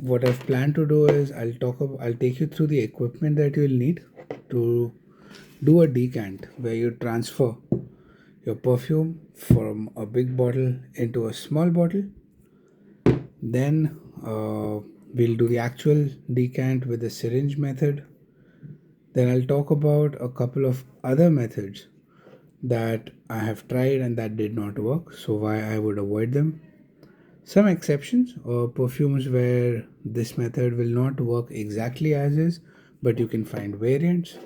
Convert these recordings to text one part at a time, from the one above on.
what I've planned to do is I'll take you through the equipment that you'll need to do a decant, where you transfer your perfume from a big bottle into a small bottle. Then we'll do the actual decant with the syringe method. Then I'll talk about a couple of other methods that I have tried and that did not work, so why I would avoid them. Some exceptions or perfumes where this method will not work exactly as is, but you can find variants.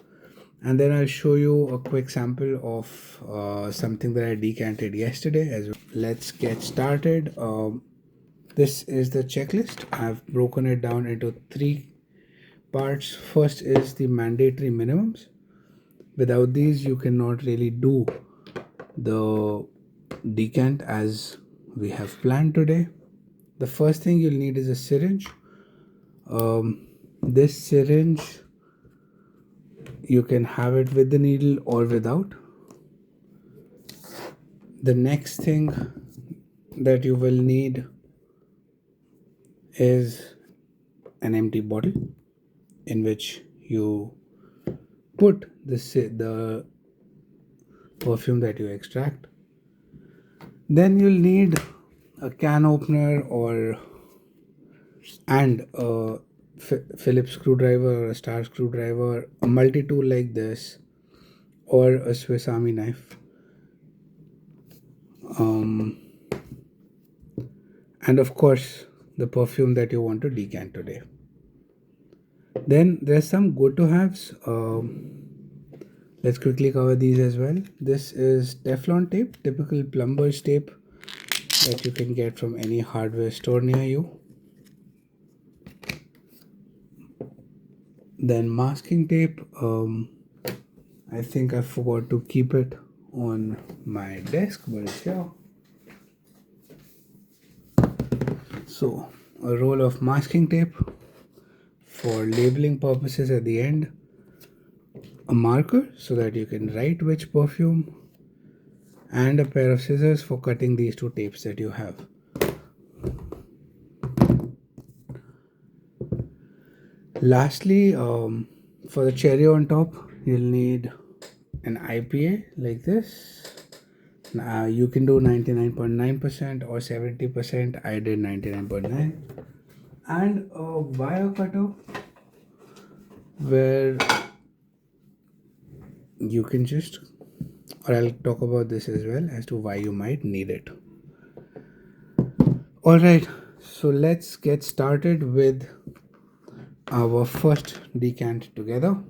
And then I'll show you a quick sample of something that I decanted yesterday as well. Let's get started. This is the checklist. I've broken it down into 3 parts. First is the mandatory minimums. Without these, you cannot really do the decant as we have planned today. The first thing you'll need is a syringe. This syringe, you can have it with the needle or without. The next thing that you will need is an empty bottle in which you put the perfume that you extract. Then you'll need a can opener and a Phillips screwdriver or a star screwdriver, a multi-tool like this, or a Swiss Army knife. And of course, the perfume that you want to decant today. Then there's some good to haves. Let's quickly cover these as well. This is Teflon tape, typical plumber's tape that you can get from any hardware store near you. Then masking tape. I think I forgot to keep it on my desk, but it's here. So a roll of masking tape for labeling purposes at the end, a marker so that you can write which perfume, and a pair of scissors for cutting these 2 tapes that you have. Lastly, for the cherry on top, you'll need an IPA like this. You can do 99.9% or 70%. I did 99.9. And a wire cutter where you can just, or I'll talk about this as well as to why you might need it. Alright, so let's get started with our first decant together.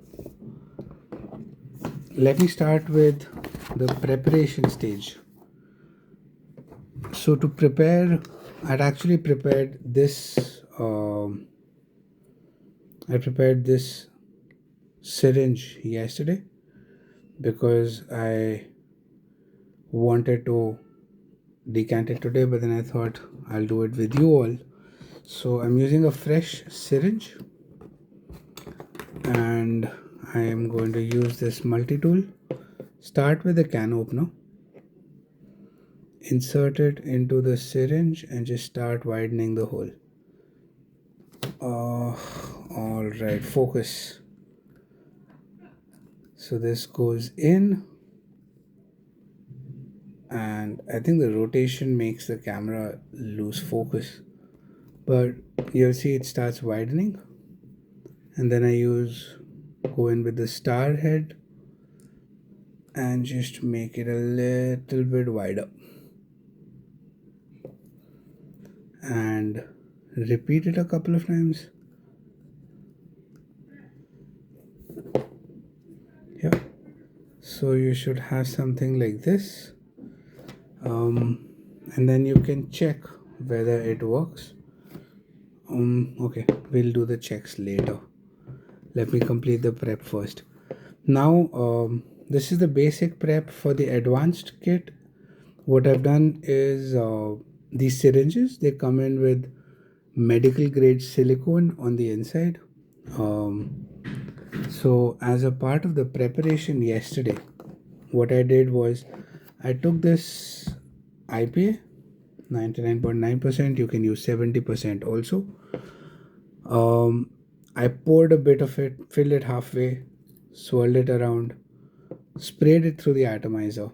Let me start with the preparation stage. So to prepare, I'd actually prepared this syringe yesterday because I wanted to decant it today, but then I thought I'll do it with you all. So I'm using a fresh syringe and I am going to use this multi-tool. Start with the can opener, insert it into the syringe and just start widening the hole. Alright, focus. So this goes in, and I think the rotation makes the camera lose focus, but you'll see it starts widening, and then I go in with the star head and just make it a little bit wider and repeat it a couple of times. Yeah, so you should have something like this, and then you can check whether it works. Okay, we'll do the checks later. Let me complete the prep first. Now this is the basic prep. For the advanced kit, what I've done is these syringes, they come in with medical grade silicone on the inside. So as a part of the preparation yesterday, what I did was I took this IPA 99.9%, you can use 70% also, Um, I poured a bit of it, filled it halfway, swirled it around, sprayed it through the atomizer.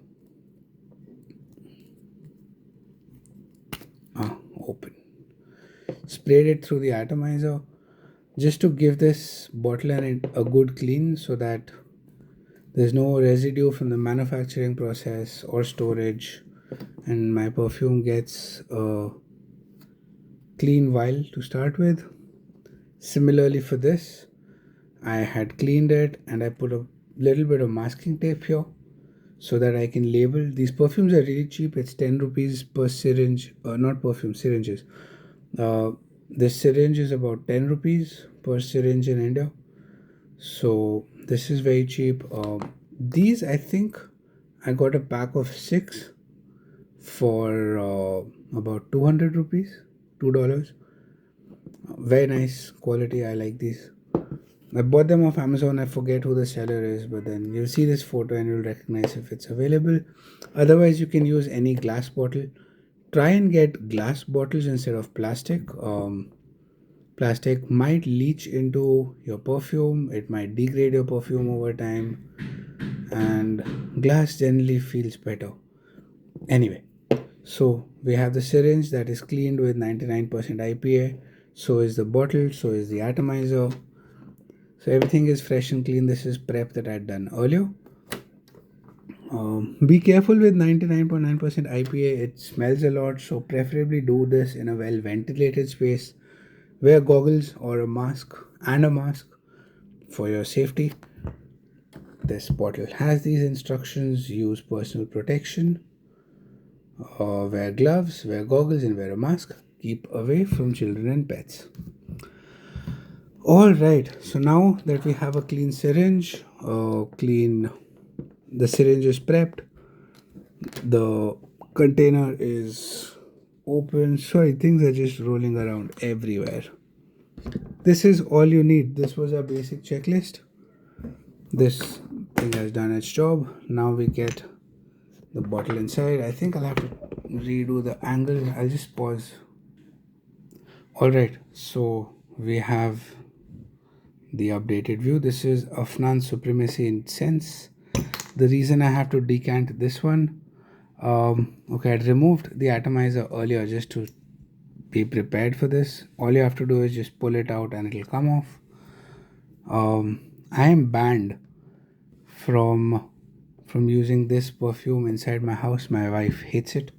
Open. Sprayed it through the atomizer just to give this bottle a good clean so that there's no residue from the manufacturing process or storage, and my perfume gets a clean vial to start with. Similarly, for this, I had cleaned it and I put a little bit of masking tape here so that I can label. These perfumes are really cheap. It's 10 rupees per syringe, not perfume, syringes. Uh, this syringe is about 10 rupees per syringe in India. So this is very cheap. These, I think, I got a pack of 6 for about 200 rupees, $2. Very nice quality. I like these. I bought them off Amazon. I forget who the seller is, but then you'll see this photo and you'll recognize if it's available. Otherwise, you can use any glass bottle. Try and get glass bottles instead of plastic. Plastic might leach into your perfume, it might degrade your perfume over time, and glass generally feels better. Anyway, so we have the syringe that is cleaned with 99% IPA, so is the bottle, so is the atomizer. So everything is fresh and clean. This is prep that I had done earlier. Be careful with 99.9% IPA, it smells a lot, so preferably do this in a well ventilated space. Wear goggles or a mask and a mask for your safety. This bottle has these instructions: use personal protection, wear gloves, wear goggles, and wear a mask. Keep away from children and pets. All right, so now that we have a clean syringe, the syringe is prepped, the container is open. Sorry, things are just rolling around everywhere. This is all you need. This was our basic checklist. This thing has done its job. Now we get the bottle inside. I think I'll have to redo the angle. I'll just pause. Alright, so we have the updated view. This is Afnan Supremacy Incense. The reason I have to decant this one, okay, I removed the atomizer earlier just to be prepared for this. All you have to do is just pull it out and it'll come off. I am banned from using this perfume inside my house. My wife hates it,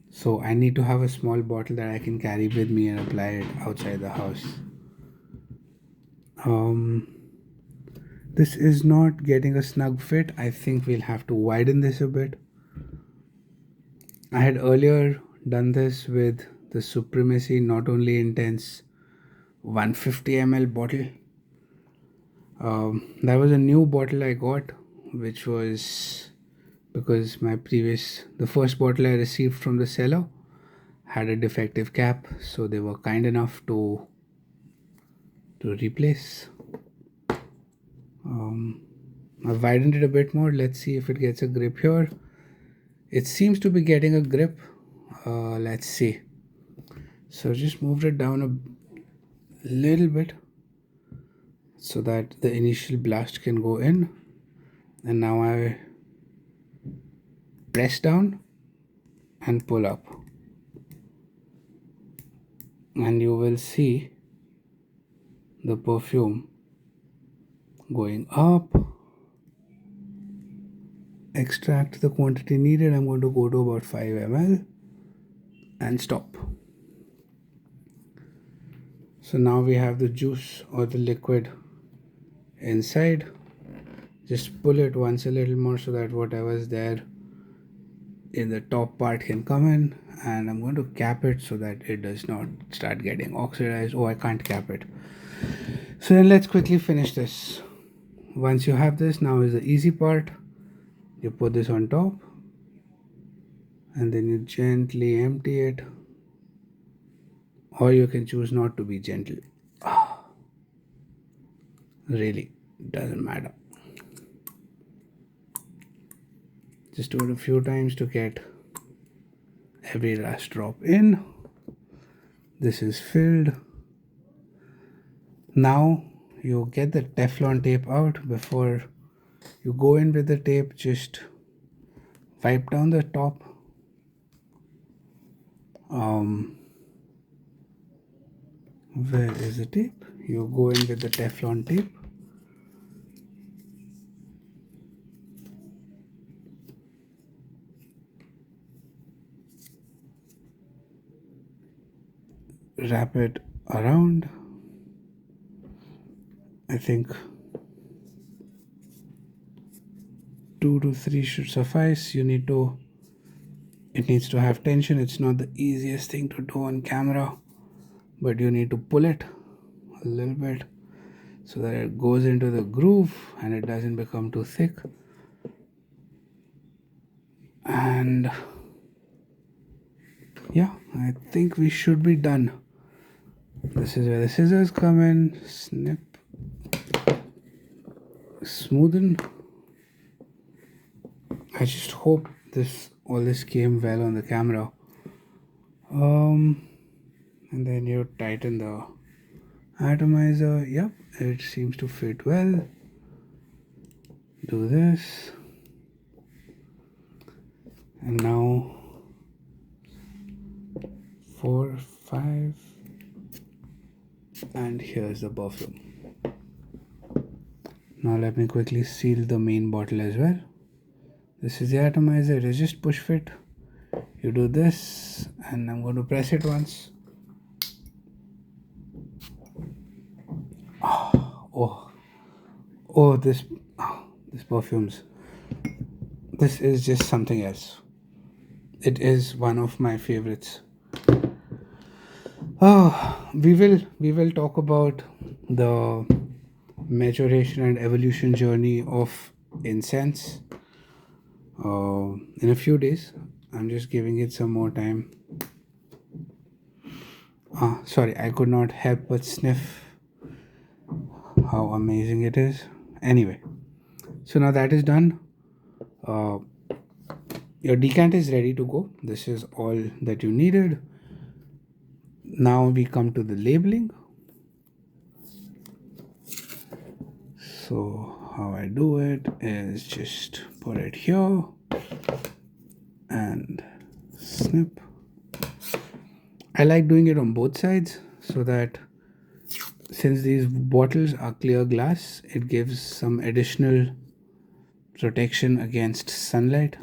so I need to have a small bottle that I can carry with me and apply it outside the house. This is not getting a snug fit. I think we'll have to widen this a bit. I had earlier done this with the Supremacy Not Only Intense 150 ml bottle. That was a new bottle I got, which was because the first bottle I received from the seller had a defective cap, so they were kind enough to replace. I've widened it a bit more. Let's see if it gets a grip here. It seems to be getting a grip. Let's see. So just moved it down a little bit so that the initial blast can go in, and now I press down and pull up, and you will see the perfume going up. Extract the quantity needed. I'm going to go to about 5 ml and stop. So now we have the juice or the liquid inside. Just pull it once a little more so that whatever's there in the top part can come in, and I'm going to cap it so that it does not start getting oxidized. Oh, I can't cap it. So then let's quickly finish this. Once you have this, now is the easy part. You put this on top and then you gently empty it, or you can choose not to be gentle. Really doesn't matter. Just do it a few times to get every last drop in. This is filled. Now you get the Teflon tape out. Before you go in with the tape, just wipe down the top. Where is the tape? You go in with the Teflon tape. Wrap it around. I think 2 to 3 should suffice. It needs to have tension. It's not the easiest thing to do on camera, but you need to pull it a little bit so that it goes into the groove and it doesn't become too thick. And yeah, I think we should be done. This is where the scissors come in. Snip, smoothen. I just hope all this came well on the camera. And then you tighten the atomizer. Yep, it seems to fit well. Do this. And now 4, 5, and here's the perfume. Now let me quickly seal the main bottle as well. This is the atomizer. It is just push fit. You do this, and I'm going to press it once. This perfumes. This is just something else. It is one of my favorites. We will talk about the maturation and evolution journey of incense in a few days. I'm just giving it some more time. Sorry, I could not help but sniff how amazing it is. Anyway, so now that is done. Your decant is ready to go. This is all that you needed. Now we come to the labeling. So how I do it is just put it here and snip. I like doing it on both sides so that since these bottles are clear glass, it gives some additional protection against sunlight,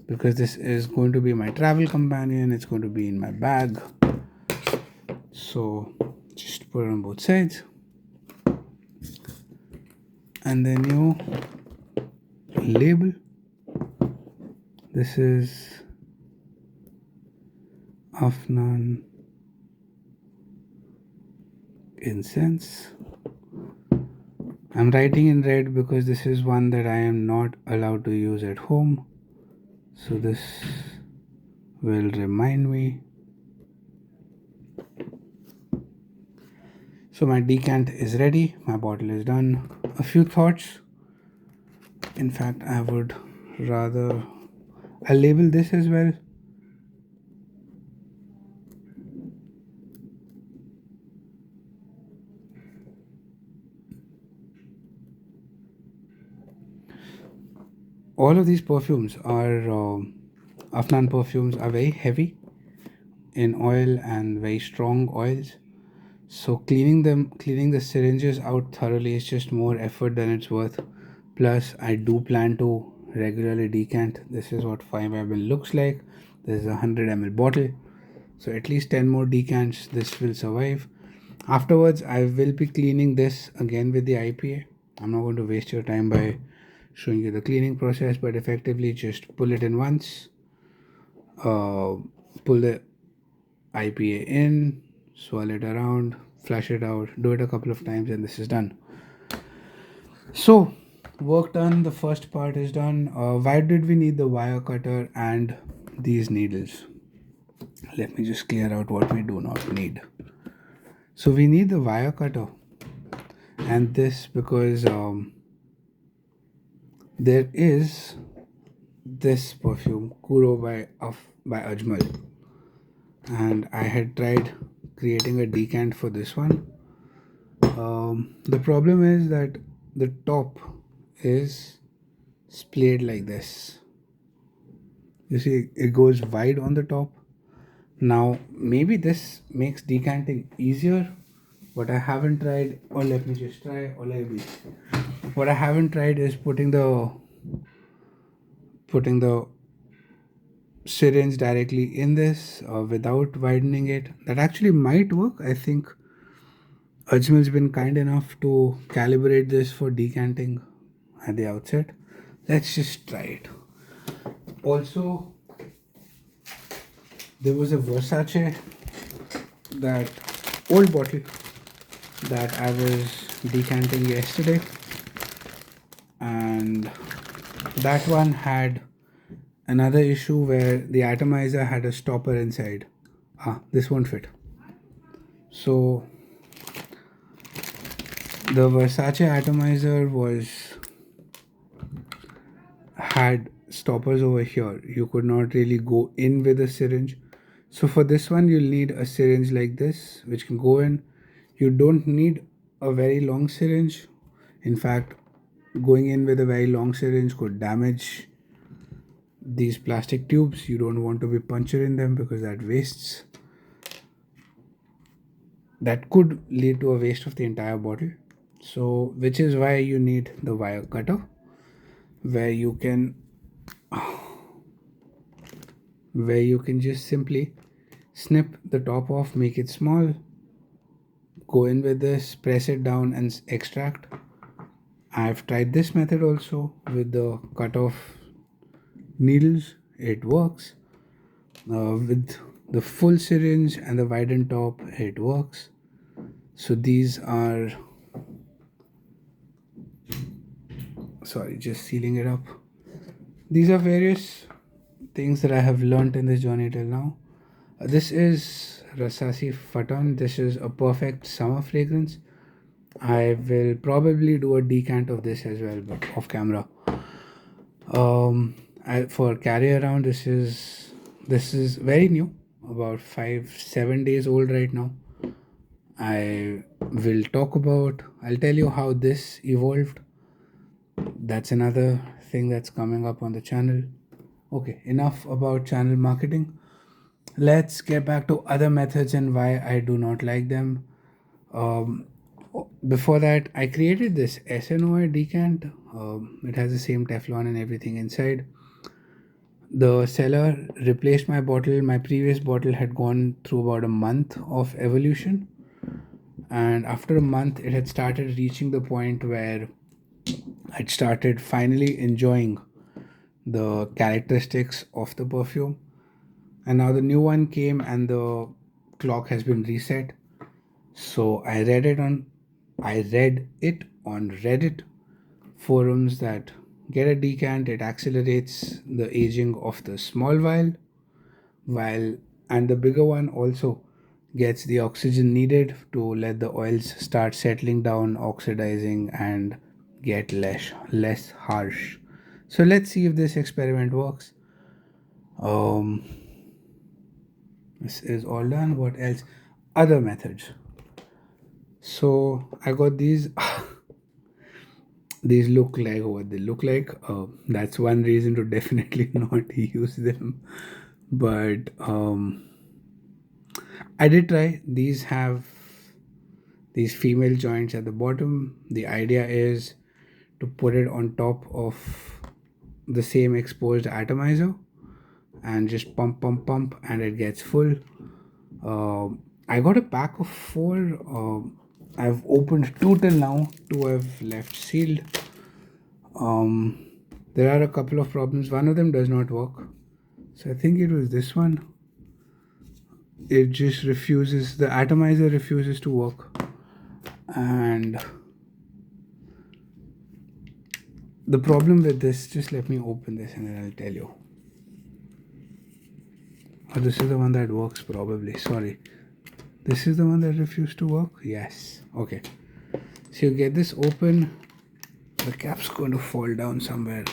because this is going to be my travel companion. It's going to be in my bag. So just put it on both sides. And then you label. This is Afnan Incense. I'm writing in red because this is one that I am not allowed to use at home. So this will remind me. So my decant is ready. My bottle is done. A few thoughts. In fact, I'll label this as well. All of these perfumes are Afnan perfumes are very heavy in oil and very strong oils. So cleaning the syringes out thoroughly is just more effort than it's worth. Plus, I do plan to regularly decant. This is what 5 ml looks like. This is a 100 ml bottle. So at least 10 more decants. This will survive. Afterwards, I will be cleaning this again with the IPA. I'm not going to waste your time by showing you the cleaning process, but effectively just pull it in once. Pull the IPA in, swirl it around, flush it out, do it a couple of times, and this is done. So work done. The first part is done. Why did we need the wire cutter and these needles? Let me just clear out what we do not need. So we need the wire cutter and this because there is this perfume Kuro by Ajmal, and I had tried creating a decant for this one, The problem is that the top is splayed like this. You see, it goes wide on the top. Now, maybe this makes decanting easier, but I haven't tried, or let me just try, or let me. What I haven't tried is putting the syringe directly in this without widening it. That actually might work. I think Ajmal's been kind enough to calibrate this for decanting at the outset. Let's just try it. Also, there was a Versace, that old bottle that I was decanting yesterday, and that one had another issue where the atomizer had a stopper inside. This won't fit. So the Versace atomizer had stoppers over here. You could not really go in with a syringe. So for this one, you'll need a syringe like this, which can go in. You don't need a very long syringe. In fact, going in with a very long syringe could damage these plastic tubes. You don't want to be puncturing them because that could lead to a waste of the entire bottle. So, which is why you need the wire cutter, where you can just simply snip the top off, make it small, go in with this, press it down and extract. I've tried this method also with the cut off needles. It works. With the full syringe and the widened top, it works. So these are, sorry, just sealing it up. These are various things that I have learned in this journey till now. This is Rasasi Fattan. This is a perfect summer fragrance. I will probably do a decant of this as well, but off camera. For carry around, this is very new, about 5-7 days old right now. I'll tell you how this evolved. That's another thing that's coming up on the channel. Okay, enough about channel marketing. Let's get back to other methods and why I do not like them. Um, Before that, I created this SNOI decant. It has the same Teflon and everything inside. The seller replaced my bottle. My previous bottle had gone through about a month of evolution, and after a month, it had started reaching the point where I'd started finally enjoying the characteristics of the perfume. And now the new one came, and the clock has been reset. So I read it on Reddit forums that get a decant, it accelerates the aging of the small while and the bigger one also gets the oxygen needed to let the oils start settling down, oxidizing, and get less harsh. So let's see if this experiment works. Um, this is all done. What else? Other methods. So I got these. These look like what they look like. That's one reason to definitely not use them. But I did try. These have these female joints at the bottom. The idea is to put it on top of the same exposed atomizer and just pump, and it gets full. I got a pack of 4. I've opened 2 till now. 2 I've left sealed. There are a couple of problems. One of them does not work. So I think it was this one. It just refuses, the atomizer refuses to work. And the problem with this, just let me open this and then I'll tell you. Oh, this is the one that works probably. Sorry. This is the one that refused to work? Yes. Okay. So you get this open. The cap's going to fall down somewhere.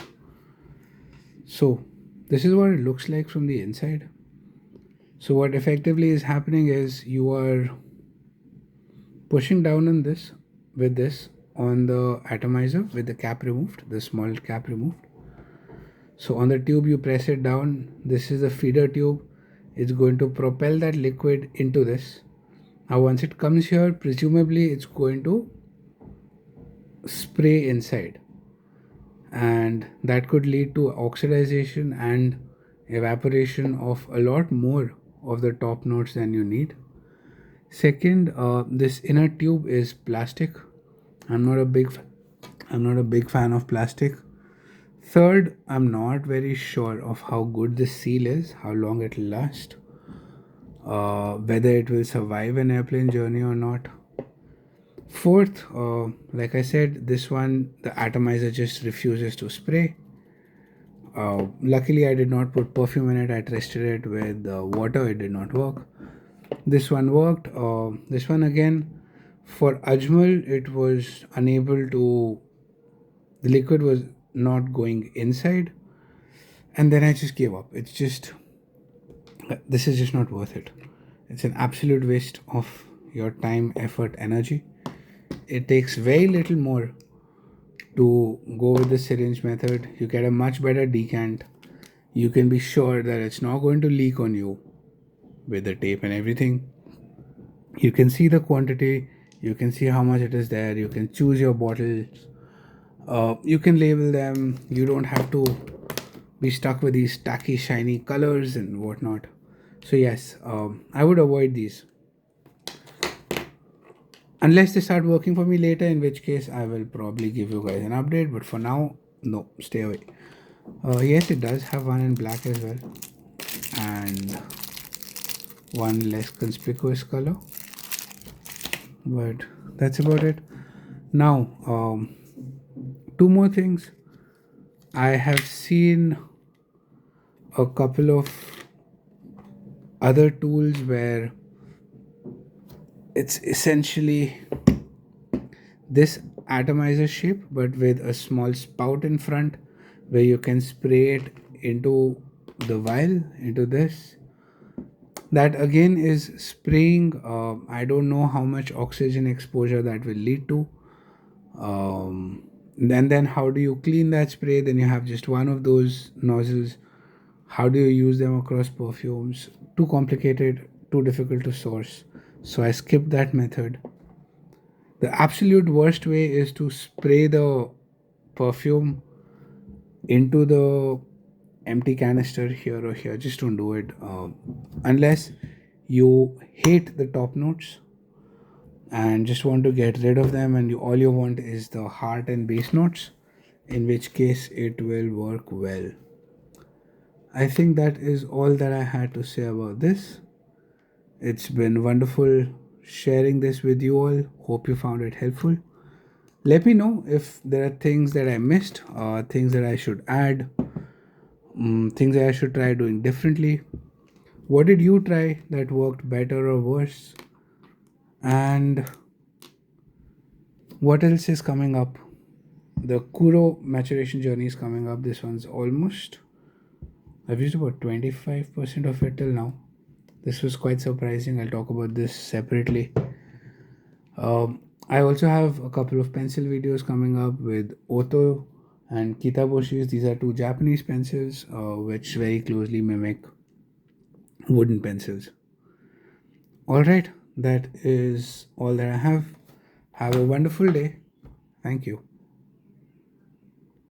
So this is what it looks like from the inside. So what effectively is happening is you are pushing down on this with this on the atomizer with the cap removed, the small cap removed. So on the tube you press it down. This is the feeder tube. It's going to propel that liquid into this. Now once it comes here, presumably it's going to spray inside, and that could lead to oxidation and evaporation of a lot more of the top notes than you need. Second, this inner tube is plastic. I'm not a big I'm not a big fan of plastic. Third, I'm not very sure of how good this seal is, how long it will last, whether it will survive an airplane journey or not. Fourth, like I said, this one, the atomizer just refuses to spray. Luckily, I did not put perfume in it. I tested it with water. It did not work. This one worked. This one again, for Ajmal, it was unable to. The liquid was not going inside, and then I just gave up. It's just this is just not worth it. It's an absolute waste of your time, effort, energy. It takes very little more to go with the syringe method. You get a much better decant. You can be sure that it's not going to leak on you with the tape and everything. You can see the quantity, you can see how much it is there, you can choose your bottles, you can label them. You don't have to be stuck with these tacky shiny colors and whatnot. So yes, I would avoid these unless they start working for me later, in which case I will probably give you guys an update, but for now, no, stay away. Yes, it does have one in black as well, and one less conspicuous color, but that's about it. Now, two more things. I have seen a couple of other tools where it's essentially this atomizer shape but with a small spout in front where you can spray it into the vial, into this. That again is spraying. I don't know how much oxygen exposure that will lead to. And then how do you clean that spray? Then you have just one of those nozzles. How do you use them across perfumes? Too complicated, too difficult to source. So I skipped that method. The absolute worst way is to spray the perfume into the empty canister here or here. Just don't do it unless you hate the top notes and just want to get rid of them, and all you want is the heart and base notes, in which case it will work well. I think that is all that I had to say about this. It's been wonderful sharing this with you all. Hope you found it helpful. Let me know if there are things that I missed, things that I should add, things that I should try doing differently. What did you try that worked better or worse? And what else is coming up? The Kuro maturation journey is coming up. This one's almost, I've used about 25% of it till now. This was quite surprising. I'll talk about this separately. I also have a couple of pencil videos coming up with Oto and Kitaboshis. These are two Japanese pencils which very closely mimic wooden pencils. Alright, that is all that I have. Have a wonderful day. Thank you.